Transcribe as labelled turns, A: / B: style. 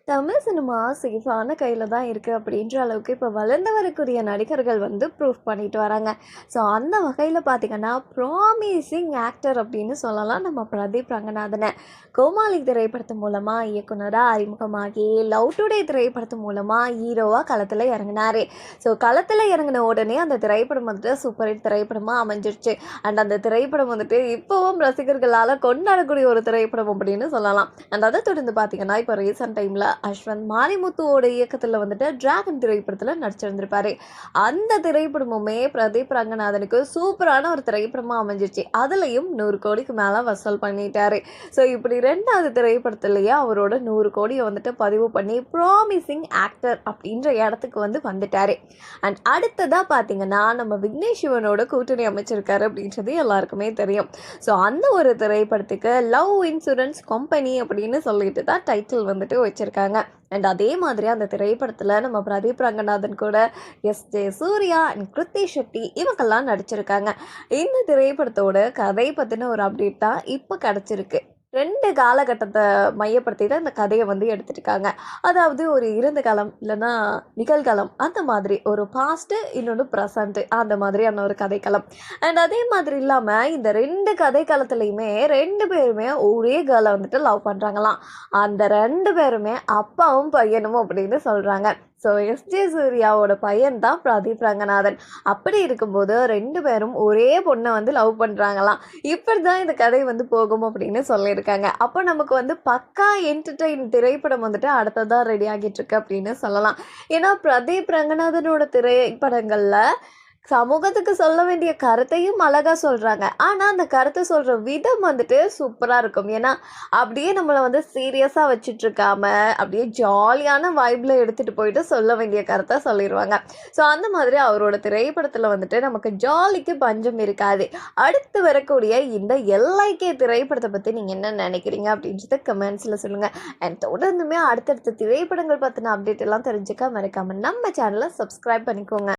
A: Tamil cinema சேஃபான கையில் தான் இருக்குது அப்படின்ற அளவுக்கு இப்போ வளர்ந்து வரக்கூடிய நடிகர்கள் வந்து ப்ரூஃப் பண்ணிட்டு வராங்க. ஸோ அந்த வகையில் பார்த்திங்கன்னா ப்ராமிசிங் ஆக்டர் அப்படின்னு சொல்லலாம் நம்ம பிரதீப் ரங்கநாதனை. கோமாளி திரைப்படத்து மூலமாக இயக்குனராக அறிமுகமாகி லவ் டுடே திரைப்படத்து மூலமாக ஹீரோவாக களத்தில் இறங்கினார். ஸோ களத்தில் இறங்கின உடனே அந்த திரைப்படம் வந்துட்டு சூப்பர் ஹிட் திரைப்படமாக அமைஞ்சிருச்சு. அண்ட் அந்த திரைப்படம் வந்துட்டு இப்போவும் ரசிகர்களால் கொண்டாடக்கூடிய ஒரு திரைப்படம் அப்படின்னு சொல்லலாம். அண்ட் அதை தொடர்ந்து பார்த்திங்கன்னா இப்போ ரீசெண்ட் டைமில் அஸ்வந்த் மாரிமுத்துவோட இயக்கத்தில் வந்துட்டு டிராகன் திரைப்படத்தில் நடிச்சிருந்திருப்பாரு. அந்த திரைப்படமுமே பிரதீப் ரங்கநாதனுக்கு சூப்பரான ஒரு திரைப்படமாக அமைஞ்சிருச்சு. அதுலேயும் 100 கோடிக்கு மேலே வசூல் பண்ணிட்டாரு. ஸோ இப்படி 2வது திரைப்படத்துலேயே அவரோட 100 கோடியை வந்துட்டு பதிவு பண்ணி ப்ராமிசிங் ஆக்டர் அப்படின்ற இடத்துக்கு வந்துட்டாரு. அண்ட் அடுத்ததாக பார்த்தீங்கன்னா நம்ம விக்னேஷ் சிவனோட கூட்டணி அமைச்சிருக்காரு அப்படின்றது எல்லாருக்குமே தெரியும். ஸோ அந்த ஒரு திரைப்படத்துக்கு லவ் இன்சூரன்ஸ் கம்பெனி அப்படின்னு சொல்லிட்டு தான் டைட்டில் வந்துட்டு வச்சிருக்காங்க. அண்ட் அதே மாதிரி அந்த திரைப்படத்தில் நம்ம பிரதீப் ரங்கநாதன் கூட எஸ்.ஜே. சூர்யா அண்ட் கிருத்தி ஷெட்டி இவங்கெல்லாம் நடிச்சிருக்காங்க. இந்த திரைப்படத்தோட கதை பற்றின ஒரு அப்டேட் தான் இப்போ கிடச்சிருக்கு. 2 காலகட்டத்தை மையப்படுத்தி தான் இந்த கதையை எடுத்துருக்காங்க. அதாவது ஒரு இறந்த காலம் இல்லைன்னா நிகழ்காலம், அந்த மாதிரி ஒரு பாஸ்ட்டு இன்னொன்று ப்ரெசண்ட்டு, அந்த மாதிரியான ஒரு கதைக்களம். அண்ட் அதே மாதிரி இல்லாமல் இந்த 2 கதைக்களத்துலேயுமே 2 பேருமே ஒரே கேர்ளை லவ் பண்ணுறாங்களாம். அந்த 2 பேருமே அப்பாவும் பையனும் அப்படின்னு சொல்கிறாங்க. So S J. சூர்யாவோட பையன் தான் பிரதீப் ரங்கநாதன். அப்படி இருக்கும்போது 2 பேரும் ஒரே பொண்ணை லவ் பண்ணுறாங்களாம். இப்படி தான் இந்த கதை போகும் அப்படின்னு சொல்லியிருக்காங்க. அப்போ நமக்கு பக்கா என்டர்டெயின் திரைப்படம் அடுத்ததாக ரெடி ஆகிட்டு இருக்கு அப்படின்னு சொல்லலாம். ஏன்னா பிரதீப் ரங்கநாதனோட திரைப்படங்களில் சமூகத்துக்கு சொல்ல வேண்டிய கருத்தையும் அழகாக சொல்கிறாங்க. ஆனால் அந்த கருத்தை சொல்கிற விதம் சூப்பராக இருக்கும். ஏன்னா அப்படியே நம்மளை சீரியஸாக வச்சிட்ருக்காம அப்படியே ஜாலியான வைப்பில் எடுத்துகிட்டு போயிட்டு சொல்ல வேண்டிய கருத்தை சொல்லிடுவாங்க. ஸோ அந்த மாதிரி அவரோட திரைப்படத்தில் நமக்கு ஜாலிக்கு பஞ்சம் இருக்காது. அடுத்து வரக்கூடிய இந்த எல்ஐகே திரைப்படத்தை பற்றி நீங்கள் என்ன நினைக்கிறீங்க அப்படின்றத கமெண்ட்ஸில் சொல்லுங்கள். அண்ட் தொடர்ந்துமே அடுத்தடுத்த திரைப்படங்கள் பற்றின அப்டேட் எல்லாம் தெரிஞ்சுக்க மறக்காமல் நம்ம சேனலை சப்ஸ்கிரைப் பண்ணிக்கோங்க.